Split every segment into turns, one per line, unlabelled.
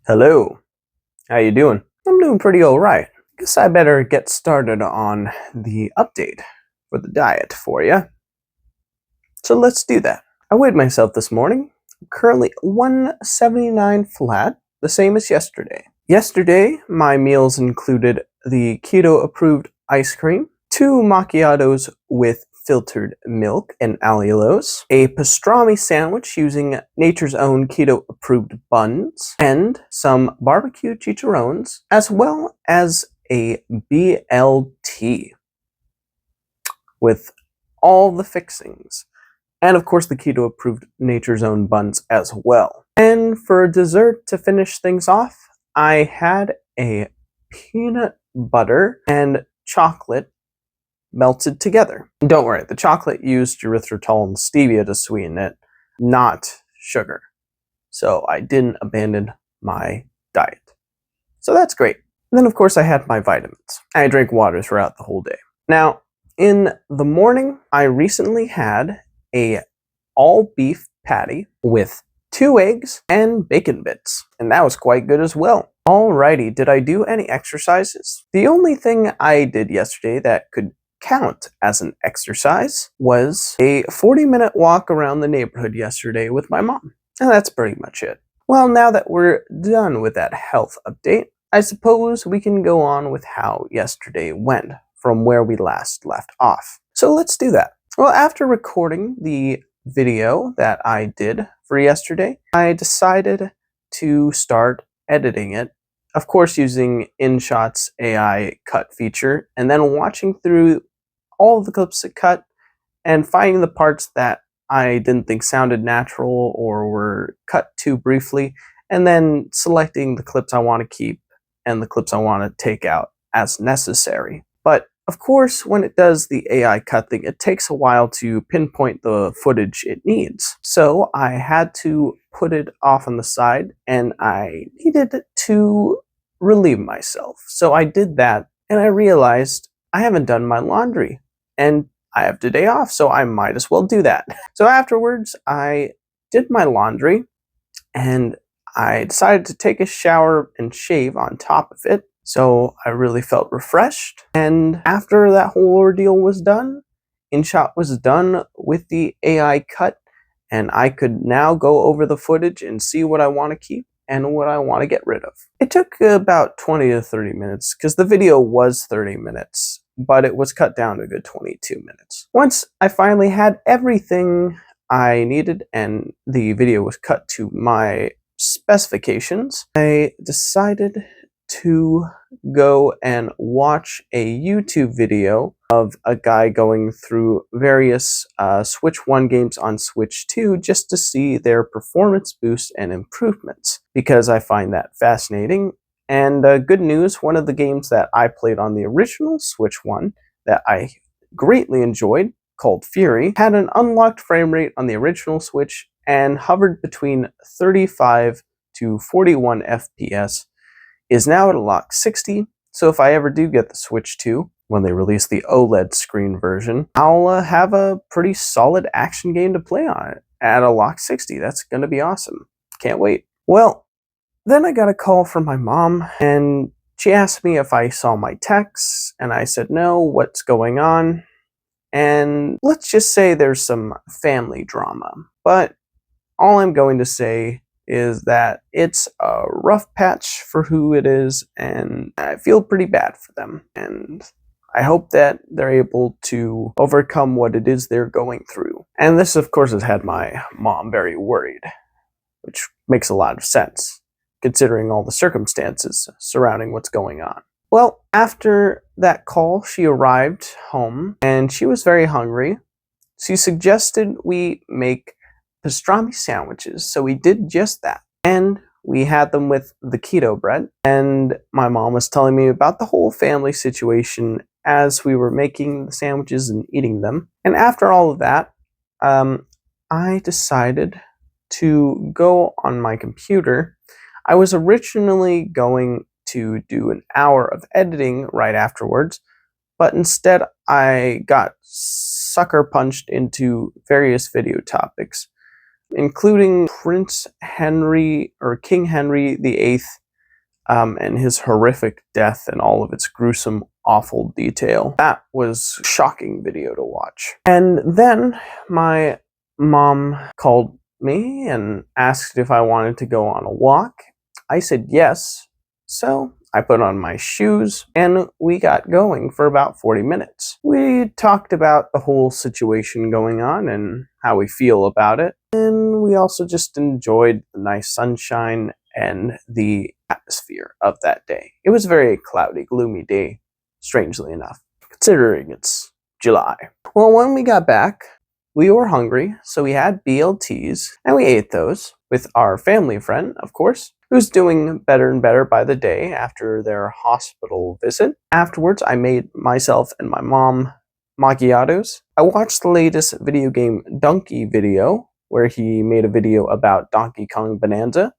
Hello, how you doing? I'm doing pretty alright. Guess I better get started on the update for the diet for you. So let's do that. I weighed myself this morning. I'm currently 179 flat, the same as yesterday. Yesterday, my meals included the keto-approved ice cream, 2 macchiatos with filtered milk and allulose, a pastrami sandwich using Nature's Own keto-approved buns, and some barbecue chicharrones, as well as a BLT with all the fixings. And of course the keto-approved Nature's Own buns as well. And for dessert to finish things off, I had a peanut butter and chocolate melted together. Don't worry, the chocolate used erythritol and stevia to sweeten it, not sugar. So I didn't abandon my diet. So that's great. And then of course I had my vitamins. I drank water throughout the whole day. Now, in the morning, I recently had a all beef patty with 2 eggs and bacon bits, and that was quite good as well. Alrighty, did I do any exercises? The only thing I did yesterday that could count as an exercise was a 40-minute walk around the neighborhood yesterday with my mom. And that's pretty much it. Well, now that we're done with that health update, I suppose we can go on with how yesterday went from where we last left off. So let's do that. Well, after recording the video that I did for yesterday, I decided to start editing it, of course using InShot's AI cut feature, and then watching through all of the clips it cut and finding the parts that I didn't think sounded natural or were cut too briefly, and then selecting the clips I want to keep and the clips I want to take out as necessary. But of course, when it does the AI cut thing, it takes a while to pinpoint the footage it needs. So I had to put it off on the side, and I needed to relieve myself. So I did that, and I realized I haven't done my laundry, and I have today off, so I might as well do that. So afterwards, I did my laundry, and I decided to take a shower and shave on top of it. So I really felt refreshed. And after that whole ordeal was done, InShot was done with the AI cut, and I could now go over the footage and see what I want to keep and what I want to get rid of. It took about 20 to 30 minutes because the video was 30 minutes, but it was cut down to a good 22 minutes. Once I finally had everything I needed and the video was cut to my specifications, I decided to go and watch a YouTube video of a guy going through various Switch 1 games on Switch 2 just to see their performance boost and improvements, because I find that fascinating. And good news, one of the games that I played on the original Switch 1 that I greatly enjoyed, called Fury, had an unlocked frame rate on the original Switch and hovered between 35 to 41 FPS, is now at a lock 60, so if I ever do get the Switch 2, when they release the OLED screen version, I'll have a pretty solid action game to play on it at a lock 60. That's gonna be awesome. Can't wait. Well, then I got a call from my mom, and she asked me if I saw my texts, and I said no, what's going on? And let's just say there's some family drama, but all I'm going to say is that it's a rough patch for who it is, and I feel pretty bad for them. And I hope that they're able to overcome what it is they're going through. And this, of course, has had my mom very worried, which makes a lot of sense, considering all the circumstances surrounding what's going on. Well, after that call, she arrived home, and she was very hungry. She suggested we make pastrami sandwiches, so we did just that, and we had them with the keto bread. And my mom was telling me about the whole family situation as we were making the sandwiches and eating them. And after all of that, I decided to go on my computer. I was originally going to do an hour of editing right afterwards, but instead I got sucker punched into various video topics. including Prince Henry or King Henry VIII, and his horrific death and all of its gruesome, awful detail. That was a shocking video to watch. And then my mom called me and asked if I wanted to go on a walk. I said yes, so I put on my shoes and we got going for about 40 minutes. We talked about the whole situation going on and how we feel about it, and we also just enjoyed the nice sunshine and the atmosphere of that day. It was a very cloudy, gloomy day, strangely enough, considering it's July. Well, when we got back, we were hungry, so we had BLTs, and we ate those with our family friend, of course, who's doing better and better by the day after their hospital visit. Afterwards, I made myself and my mom macchiatos. I watched the latest video game Donkey video, where he made a video about Donkey Kong Bonanza,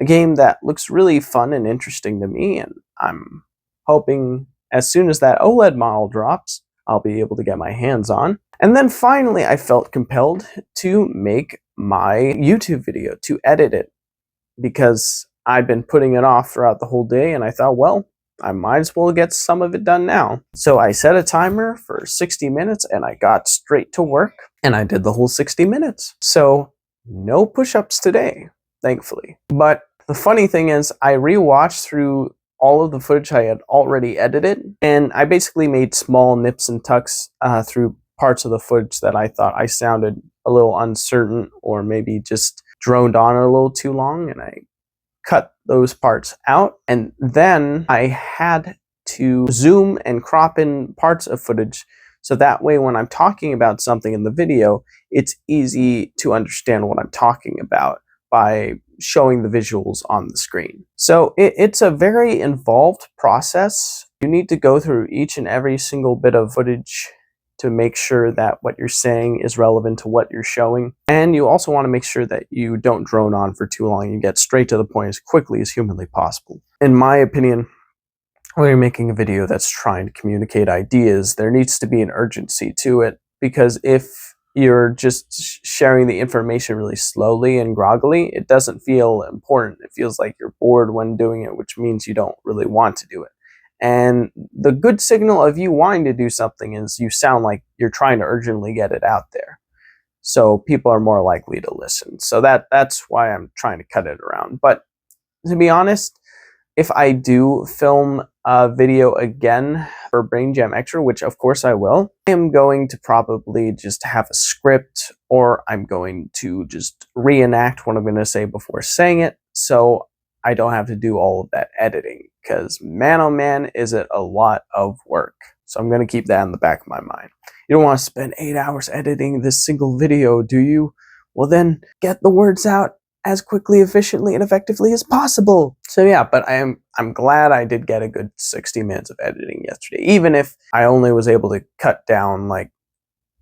a game that looks really fun and interesting to me, and I'm hoping as soon as that OLED model drops, I'll be able to get my hands on. And then finally, I felt compelled to make my YouTube video, to edit it, because I'd been putting it off throughout the whole day, and I thought, well, I might as well get some of it done now. So I set a timer for 60 minutes, and I got straight to work, and I did the whole 60 minutes. So no push-ups today, thankfully. But the funny thing is, I rewatched through all of the footage I had already edited, and I basically made small nips and tucks through parts of the footage that I thought I sounded a little uncertain or maybe just droned on a little too long, and I cut those parts out. And then I had to zoom and crop in parts of footage so that way when I'm talking about something in the video, it's easy to understand what I'm talking about by showing the visuals on the screen. So it's a very involved process. You need to go through each and every single bit of footage to make sure that what you're saying is relevant to what you're showing. And you also want to make sure that you don't drone on for too long and get straight to the point as quickly as humanly possible. In my opinion, when you're making a video that's trying to communicate ideas, there needs to be an urgency to it, because if you're just sharing the information really slowly and groggily, it doesn't feel important. It feels like you're bored when doing it, which means you don't really want to do it. And the good signal of you wanting to do something is you sound like you're trying to urgently get it out there. So people are more likely to listen. So that's why I'm trying to cut it around. But to be honest, if I do film a video again for Brain Jam Extra, which of course I will, I am going to probably just have a script, or I'm going to just reenact what I'm going to say before saying it, so I don't have to do all of that editing, because man oh man, is it a lot of work. So I'm going to keep that in the back of my mind. You don't want to spend 8 hours editing this single video, do you? Well then, get the words out as quickly, efficiently, and effectively as possible. So yeah, but I'm glad I did get a good 60 minutes of editing yesterday, even if I only was able to cut down like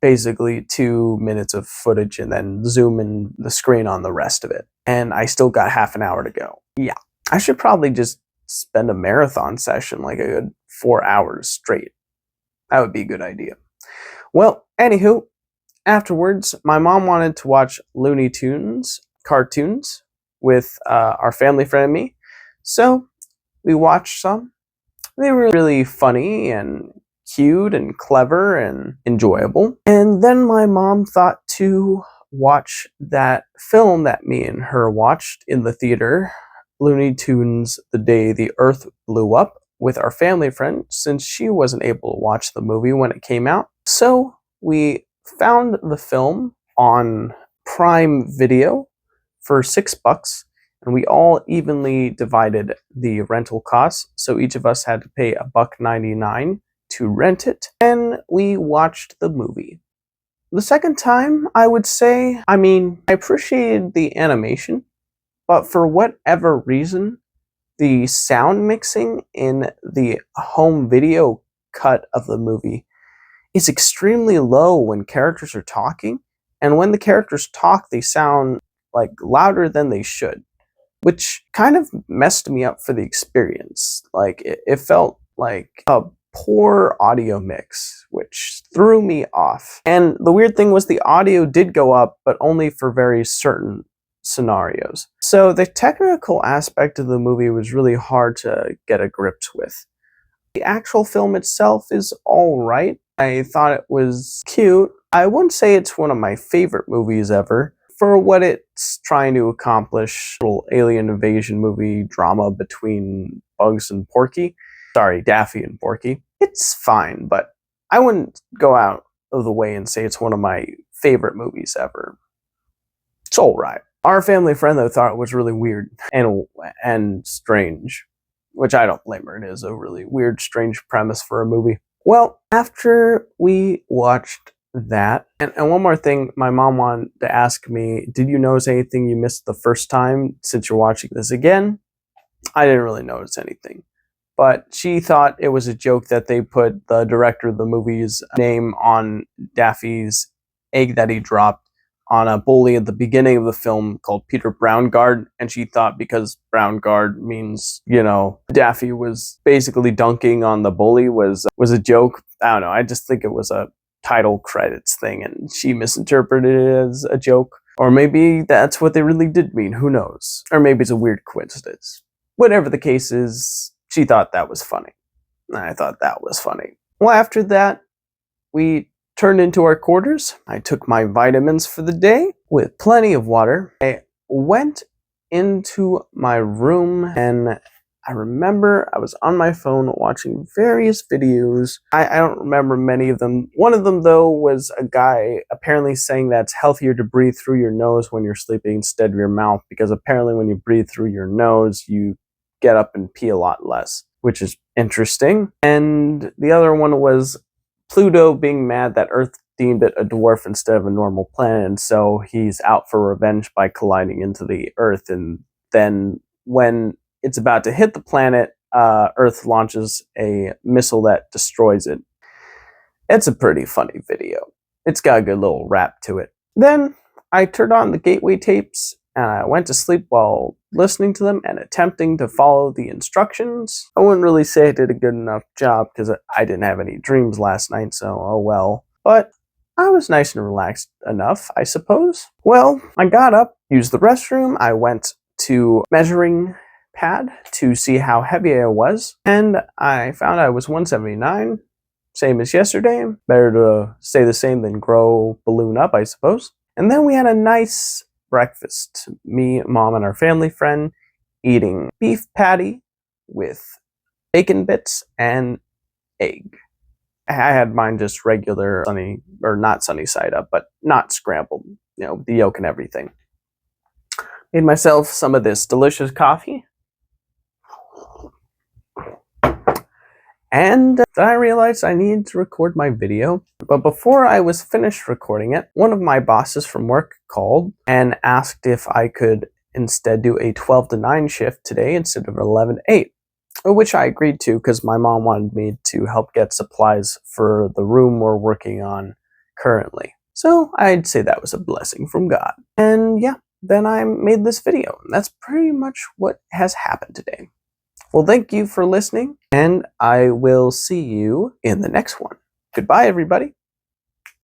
basically 2 minutes of footage and then zoom in the screen on the rest of it. And I still got half an hour to go. Yeah, I should probably just spend a marathon session, like a good 4 hours straight. That would be a good idea. Well, anywho, afterwards, my mom wanted to watch Looney Tunes cartoons with our family friend and me. So we watched some. They were really funny and cute and clever and enjoyable. And then my mom thought to watch that film that me and her watched in the theater, Looney Tunes The Day the Earth Blew Up, with our family friend, since she wasn't able to watch the movie when it came out. So we found the film on Prime Video for $6, and we all evenly divided the rental costs, so each of us had to pay $1.99 to rent it, and we watched the movie. The second time, I would say, I appreciated the animation, but for whatever reason, the sound mixing in the home video cut of the movie is extremely low when characters are talking, and when the characters talk, they sound like louder than they should, which kind of messed me up for the experience. Like it felt like a poor audio mix, which threw me off. And the weird thing was the audio did go up, but only for very certain scenarios. So the technical aspect of the movie was really hard to get a grip with. The actual film itself is alright. I thought it was cute. I wouldn't say it's one of my favorite movies ever. For what it's trying to accomplish, a little alien invasion movie drama between Bugs and Porky. Sorry, Daffy and Porky. It's fine, but I wouldn't go out of the way and say it's one of my favorite movies ever. It's alright. Our family friend, though, thought it was really weird and strange, which I don't blame her. It is a really weird, strange premise for a movie. Well, after we watched that, and one more thing, my mom wanted to ask me, did you notice anything you missed the first time since you're watching this again? I didn't really notice anything. But she thought it was a joke that they put the director of the movie's name on Daffy's egg that he dropped on a bully at the beginning of the film called Peter Brownguard, and she thought because Brownguard means, Daffy was basically dunking on the bully was a joke. I don't know, I just think it was a title credits thing, and she misinterpreted it as a joke. Or maybe that's what they really did mean, who knows? Or maybe it's a weird coincidence. Whatever the case is, she thought that was funny. And I thought that was funny. Well, after that, we turned into our quarters. I took my vitamins for the day with plenty of water. I went into my room and I remember I was on my phone watching various videos. I don't remember many of them. One of them, though, was a guy apparently saying that it's healthier to breathe through your nose when you're sleeping instead of your mouth, because apparently when you breathe through your nose, you get up and pee a lot less, which is interesting. And the other one was Pluto being mad that Earth deemed it a dwarf instead of a normal planet, and so he's out for revenge by colliding into the Earth. And then when it's about to hit the planet, Earth launches a missile that destroys it. It's a pretty funny video. It's got a good little rap to it. Then I turned on the Gateway tapes and I went to sleep while listening to them and attempting to follow the instructions. I wouldn't really say I did a good enough job because I didn't have any dreams last night, so oh well. But I was nice and relaxed enough, I suppose. Well, I got up, used the restroom, I went to measuring pad to see how heavy I was, and I found I was 179, same as yesterday. Better to stay the same than grow, balloon up, I suppose. And then we had a nice breakfast. Me, Mom, and our family friend eating beef patty with bacon bits and egg. I had mine just regular sunny, or not sunny side up, but not scrambled, the yolk and everything. Made myself some of this delicious coffee. And then I realized I needed to record my video. But before I was finished recording it, one of my bosses from work called and asked if I could instead do a 12 to 9 shift today instead of 11 to 8. Which I agreed to because my mom wanted me to help get supplies for the room we're working on currently. So I'd say that was a blessing from God. And yeah, then I made this video. And that's pretty much what has happened today. Well, thank you for listening, and I will see you in the next one. Goodbye, everybody.